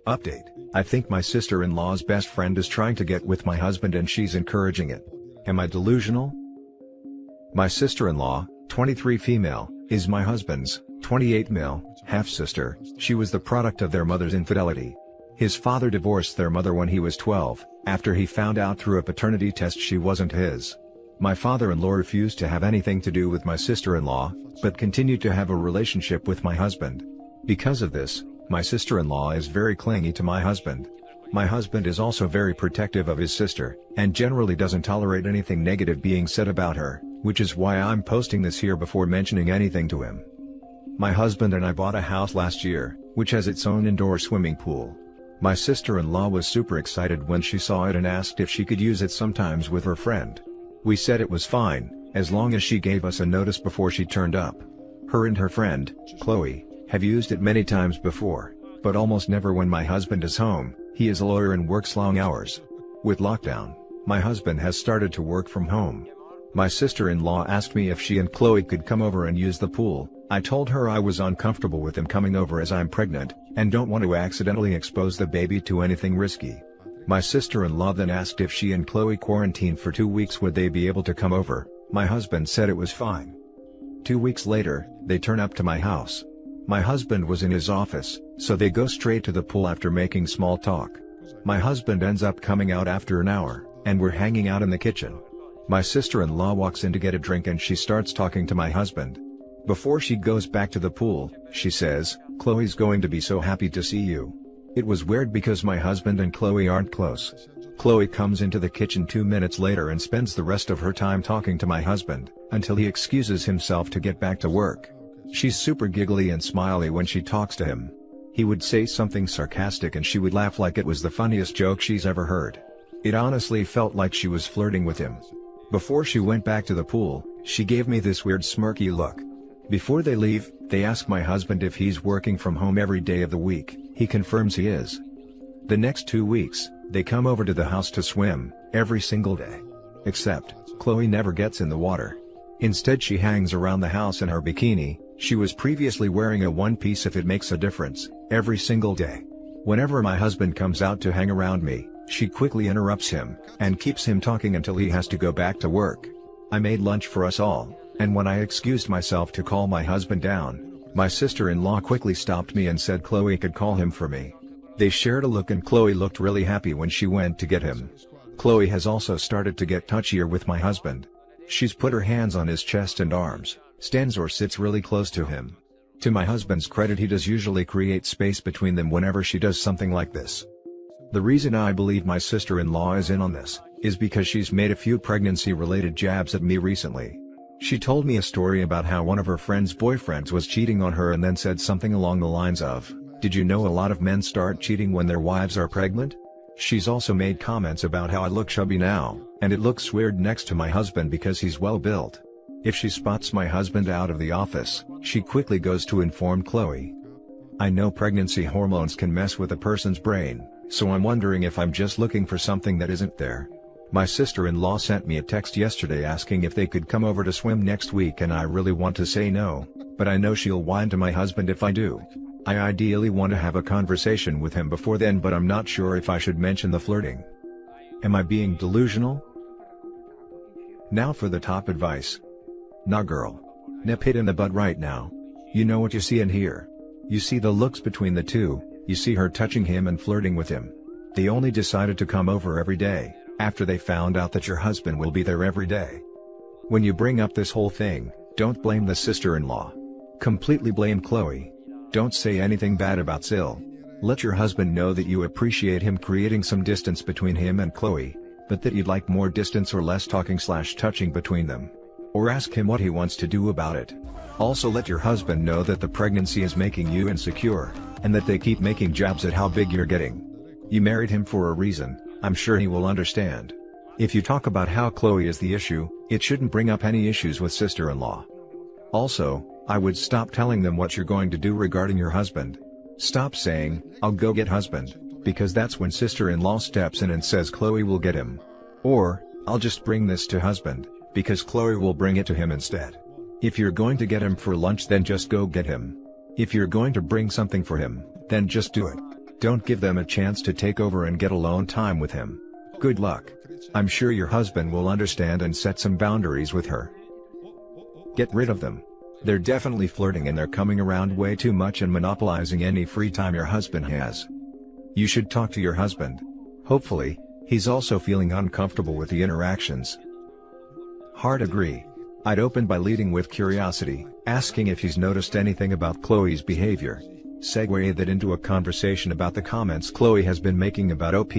Update: I think my sister-in-law's best friend is trying to get with my husband and she's encouraging it. Am I delusional? My sister-in-law, 23 female, is my husband's, 28 male, half-sister. She was the product of their mother's infidelity. His father divorced their mother when he was 12, after he found out through a paternity test she wasn't his. My father-in-law refused to have anything to do with my sister-in-law, but continued to have a relationship with my husband. Because of this, my sister-in-law is very clingy to my husband. My husband is also very protective of his sister, and generally doesn't tolerate anything negative being said about her, which is why I'm posting this here before mentioning anything to him. My husband and I bought a house last year, which has its own indoor swimming pool. My sister-in-law was super excited when she saw it and asked if she could use it sometimes with her friend. We said it was fine, as long as she gave us a notice before she turned up. Her and her friend, Chloe, have used it many times before, but almost never when my husband is home. He is a lawyer and works long hours. With lockdown, my husband has started to work from home. My sister-in-law asked me if she and Chloe could come over and use the pool. I told her I was uncomfortable with them coming over as I'm pregnant, and don't want to accidentally expose the baby to anything risky. My sister-in-law then asked if she and Chloe quarantined for 2 weeks would they be able to come over. My husband said it was fine. 2 weeks later, they turn up to my house. My husband was in his office, so they go straight to the pool after making small talk. My husband ends up coming out after an hour, and we're hanging out in the kitchen. My sister-in-law walks in to get a drink and she starts talking to my husband. Before she goes back to the pool, she says, "Chloe's going to be so happy to see you." It was weird because my husband and Chloe aren't close. Chloe comes into the kitchen 2 minutes later and spends the rest of her time talking to my husband, until he excuses himself to get back to work. She's super giggly and smiley when she talks to him. He would say something sarcastic and she would laugh like it was the funniest joke she's ever heard. It honestly felt like she was flirting with him. Before she went back to the pool, she gave me this weird smirky look. Before they leave, they ask my husband if he's working from home every day of the week. He confirms he is. The next 2 weeks, they come over to the house to swim, every single day. Except, Chloe never gets in the water. Instead she hangs around the house in her bikini. She was previously wearing a one-piece if it makes a difference, every single day. Whenever my husband comes out to hang around me, she quickly interrupts him, and keeps him talking until he has to go back to work. I made lunch for us all, and when I excused myself to call my husband down, my sister-in-law quickly stopped me and said Chloe could call him for me. They shared a look and Chloe looked really happy when she went to get him. Chloe has also started to get touchier with my husband. She's put her hands on his chest and arms, stands or sits really close to him. To my husband's credit, he does usually create space between them whenever she does something like this. The reason I believe my sister-in-law is in on this, is because she's made a few pregnancy-related jabs at me recently. She told me a story about how one of her friend's boyfriends was cheating on her and then said something along the lines of, "Did you know a lot of men start cheating when their wives are pregnant?" She's also made comments about how I look chubby now, and it looks weird next to my husband because he's well built. If she spots my husband out of the office, she quickly goes to inform Chloe. I know pregnancy hormones can mess with a person's brain, so I'm wondering if I'm just looking for something that isn't there. My sister-in-law sent me a text yesterday asking if they could come over to swim next week, and I really want to say no, but I know she'll whine to my husband if I do. I ideally want to have a conversation with him before then, but I'm not sure if I should mention the flirting. Am I being delusional? Now for the top advice. Nah girl. Nip it in the butt right now. You know what you see and hear. You see the looks between the two, you see her touching him and flirting with him. They only decided to come over every day, after they found out that your husband will be there every day. When you bring up this whole thing, don't blame the sister-in-law. Completely blame Chloe. Don't say anything bad about SIL. Let your husband know that you appreciate him creating some distance between him and Chloe, but that you'd like more distance or less talking/touching between them. Or ask him what he wants to do about it. Also let your husband know that the pregnancy is making you insecure, and that they keep making jabs at how big you're getting. You married him for a reason, I'm sure he will understand. If you talk about how Chloe is the issue, it shouldn't bring up any issues with sister-in-law. Also, I would stop telling them what you're going to do regarding your husband. Stop saying, "I'll go get husband," because that's when sister-in-law steps in and says Chloe will get him. Or, "I'll just bring this to husband," because Chloe will bring it to him instead. If you're going to get him for lunch, then just go get him. If you're going to bring something for him, then just do it. Don't give them a chance to take over and get alone time with him. Good luck. I'm sure your husband will understand and set some boundaries with her. Get rid of them. They're definitely flirting and they're coming around way too much and monopolizing any free time your husband has. You should talk to your husband. Hopefully, he's also feeling uncomfortable with the interactions. Hard agree. I'd open by leading with curiosity, asking if he's noticed anything about Chloe's behavior. Segue that into a conversation about the comments Chloe has been making about OP,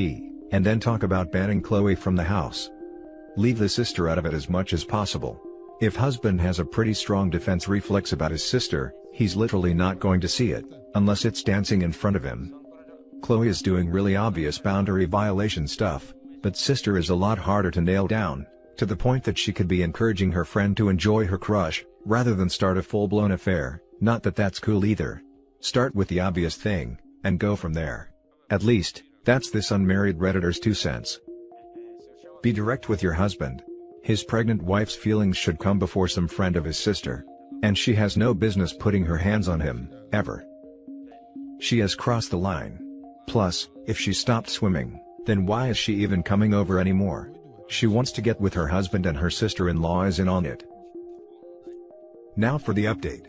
and then talk about banning Chloe from the house. Leave the sister out of it as much as possible. If husband has a pretty strong defense reflex about his sister, he's literally not going to see it, unless it's dancing in front of him. Chloe is doing really obvious boundary violation stuff, but sister is a lot harder to nail down, to the point that she could be encouraging her friend to enjoy her crush, rather than start a full-blown affair. Not that that's cool either. Start with the obvious thing, and go from there. At least, that's this unmarried Redditor's 2 cents. Be direct with your husband. His pregnant wife's feelings should come before some friend of his sister. And she has no business putting her hands on him, ever. She has crossed the line. Plus, if she stopped swimming, then why is she even coming over anymore? She wants to get with her husband and her sister-in-law is in on it. Now for the update.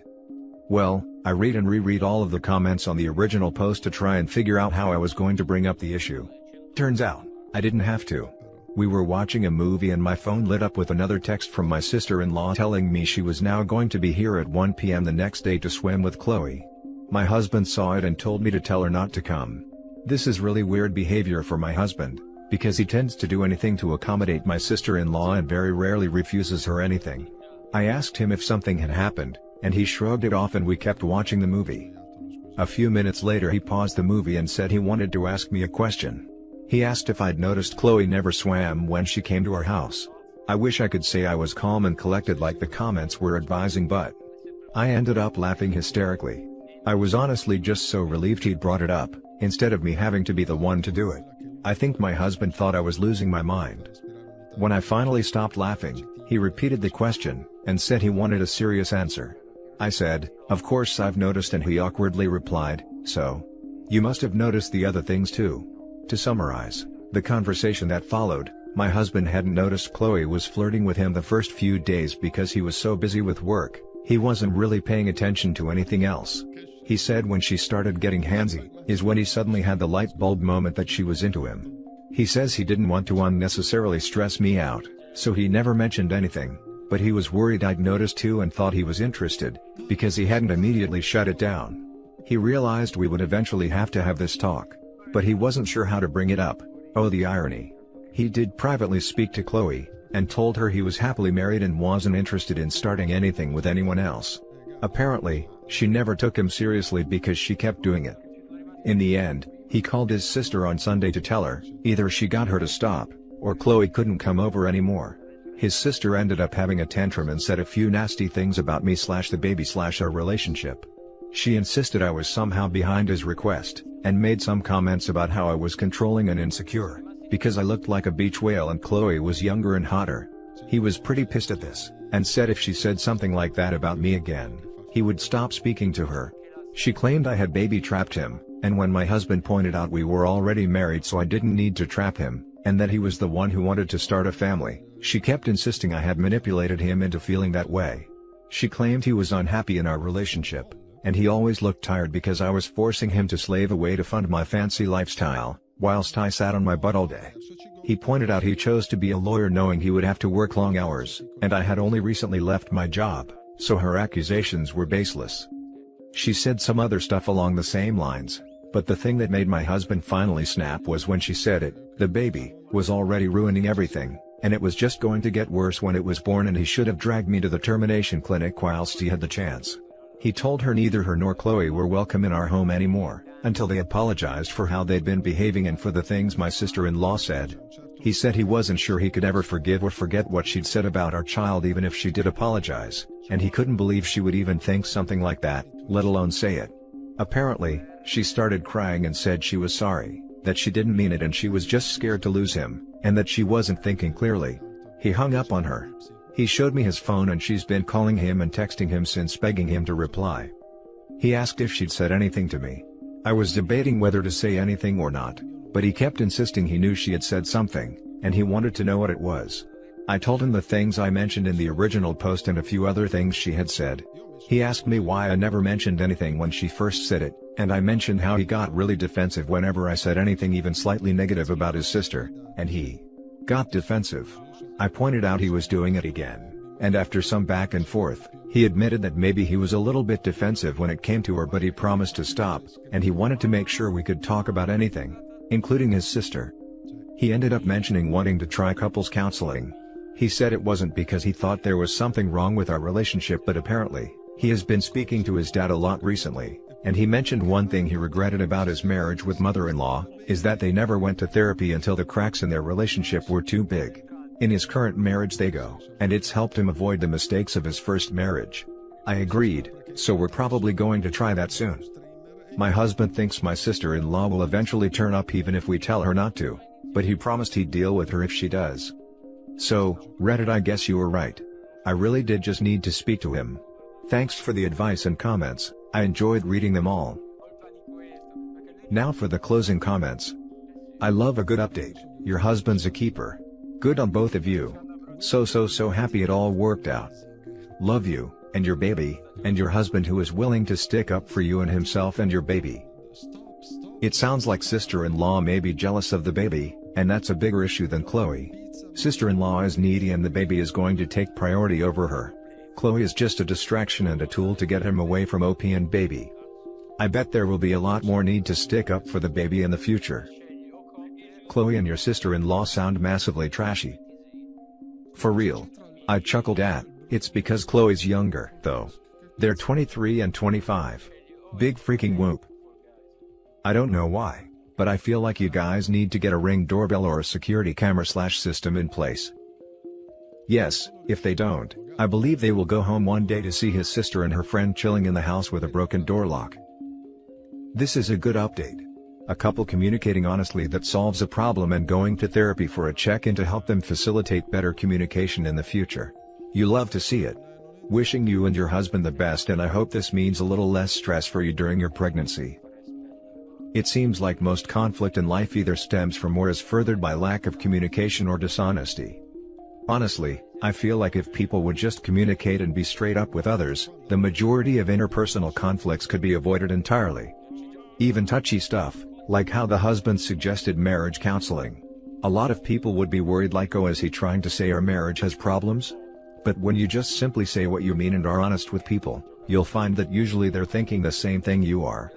Well, I read and reread all of the comments on the original post to try and figure out how I was going to bring up the issue. Turns out, I didn't have to. We were watching a movie and my phone lit up with another text from my sister-in-law telling me she was now going to be here at 1 p.m. the next day to swim with Chloe. My husband saw it and told me to tell her not to come. This is really weird behavior for my husband, because he tends to do anything to accommodate my sister-in-law and very rarely refuses her anything. I asked him if something had happened, and he shrugged it off and we kept watching the movie. A few minutes later he paused the movie and said he wanted to ask me a question. He asked if I'd noticed Chloe never swam when she came to our house. I wish I could say I was calm and collected like the comments were advising, but I ended up laughing hysterically. I was honestly just so relieved he'd brought it up, instead of me having to be the one to do it. I think my husband thought I was losing my mind. When I finally stopped laughing, he repeated the question, and said he wanted a serious answer. I said, "Of course I've noticed," and he awkwardly replied, "So? You must have noticed the other things too." To summarize, the conversation that followed, my husband hadn't noticed Chloe was flirting with him the first few days because he was so busy with work, he wasn't really paying attention to anything else. He said when she started getting handsy, is when he suddenly had the light bulb moment that she was into him. He says he didn't want to unnecessarily stress me out, so he never mentioned anything, but he was worried I'd noticed too and thought he was interested, because he hadn't immediately shut it down. He realized we would eventually have to have this talk, but he wasn't sure how to bring it up. Oh, the irony. He did privately speak to Chloe, and told her he was happily married and wasn't interested in starting anything with anyone else. Apparently, she never took him seriously because she kept doing it. In the end, he called his sister on Sunday to tell her, either she got her to stop, or Chloe couldn't come over anymore. His sister ended up having a tantrum and said a few nasty things about me/the baby/our relationship. She insisted I was somehow behind his request, and made some comments about how I was controlling and insecure, because I looked like a beach whale and Chloe was younger and hotter. He was pretty pissed at this, and said if she said something like that about me again, he would stop speaking to her. She claimed I had baby-trapped him, and when my husband pointed out we were already married so I didn't need to trap him, and that he was the one who wanted to start a family, she kept insisting I had manipulated him into feeling that way. She claimed he was unhappy in our relationship, and he always looked tired because I was forcing him to slave away to fund my fancy lifestyle, whilst I sat on my butt all day. He pointed out he chose to be a lawyer knowing he would have to work long hours, and I had only recently left my job, so her accusations were baseless. She said some other stuff along the same lines, but the thing that made my husband finally snap was when she said the baby was already ruining everything, and it was just going to get worse when it was born and he should have dragged me to the termination clinic whilst he had the chance. He told her neither her nor Chloe were welcome in our home anymore, until they apologized for how they'd been behaving and for the things my sister-in-law said. He said he wasn't sure he could ever forgive or forget what she'd said about our child even if she did apologize, and he couldn't believe she would even think something like that, let alone say it. Apparently, she started crying and said she was sorry, that she didn't mean it and she was just scared to lose him, and that she wasn't thinking clearly. He hung up on her. He showed me his phone and she's been calling him and texting him since, begging him to reply. He asked if she'd said anything to me. I was debating whether to say anything or not, but he kept insisting he knew she had said something, and he wanted to know what it was. I told him the things I mentioned in the original post and a few other things she had said. He asked me why I never mentioned anything when she first said it, and I mentioned how he got really defensive whenever I said anything even slightly negative about his sister, and he got defensive. I pointed out he was doing it again, and after some back and forth, he admitted that maybe he was a little bit defensive when it came to her, but he promised to stop, and he wanted to make sure we could talk about anything, including his sister. He ended up mentioning wanting to try couples counseling. He said it wasn't because he thought there was something wrong with our relationship, but apparently, he has been speaking to his dad a lot recently, and he mentioned one thing he regretted about his marriage with mother-in-law, is that they never went to therapy until the cracks in their relationship were too big. In his current marriage they go, and it's helped him avoid the mistakes of his first marriage. I agreed, so we're probably going to try that soon. My husband thinks my sister-in-law will eventually turn up even if we tell her not to, but he promised he'd deal with her if she does. So, Reddit, I guess you were right. I really did just need to speak to him. Thanks for the advice and comments, I enjoyed reading them all. Now for the closing comments. I love a good update, your husband's a keeper. Good on both of you. So happy it all worked out. Love you, and your baby, and your husband who is willing to stick up for you and himself and your baby. It sounds like sister-in-law may be jealous of the baby, and that's a bigger issue than Chloe. Sister-in-law is needy and the baby is going to take priority over her. Chloe is just a distraction and a tool to get him away from OP and baby. I bet there will be a lot more need to stick up for the baby in the future. Chloe and your sister-in-law sound massively trashy. For real. I chuckled at, it's because Chloe's younger, though. They're 23 and 25. Big freaking whoop. I don't know why, but I feel like you guys need to get a Ring doorbell or a security camera/system in place. Yes, if they don't, I believe they will go home one day to see his sister and her friend chilling in the house with a broken door lock. This is a good update. A couple communicating honestly that solves a problem and going to therapy for a check-in to help them facilitate better communication in the future. You love to see it. Wishing you and your husband the best, and I hope this means a little less stress for you during your pregnancy. It seems like most conflict in life either stems from or is furthered by lack of communication or dishonesty. Honestly, I feel like if people would just communicate and be straight up with others, the majority of interpersonal conflicts could be avoided entirely. Even touchy stuff, like how the husband suggested marriage counseling. A lot of people would be worried like, oh, is he trying to say our marriage has problems? But when you just simply say what you mean and are honest with people, you'll find that usually they're thinking the same thing you are.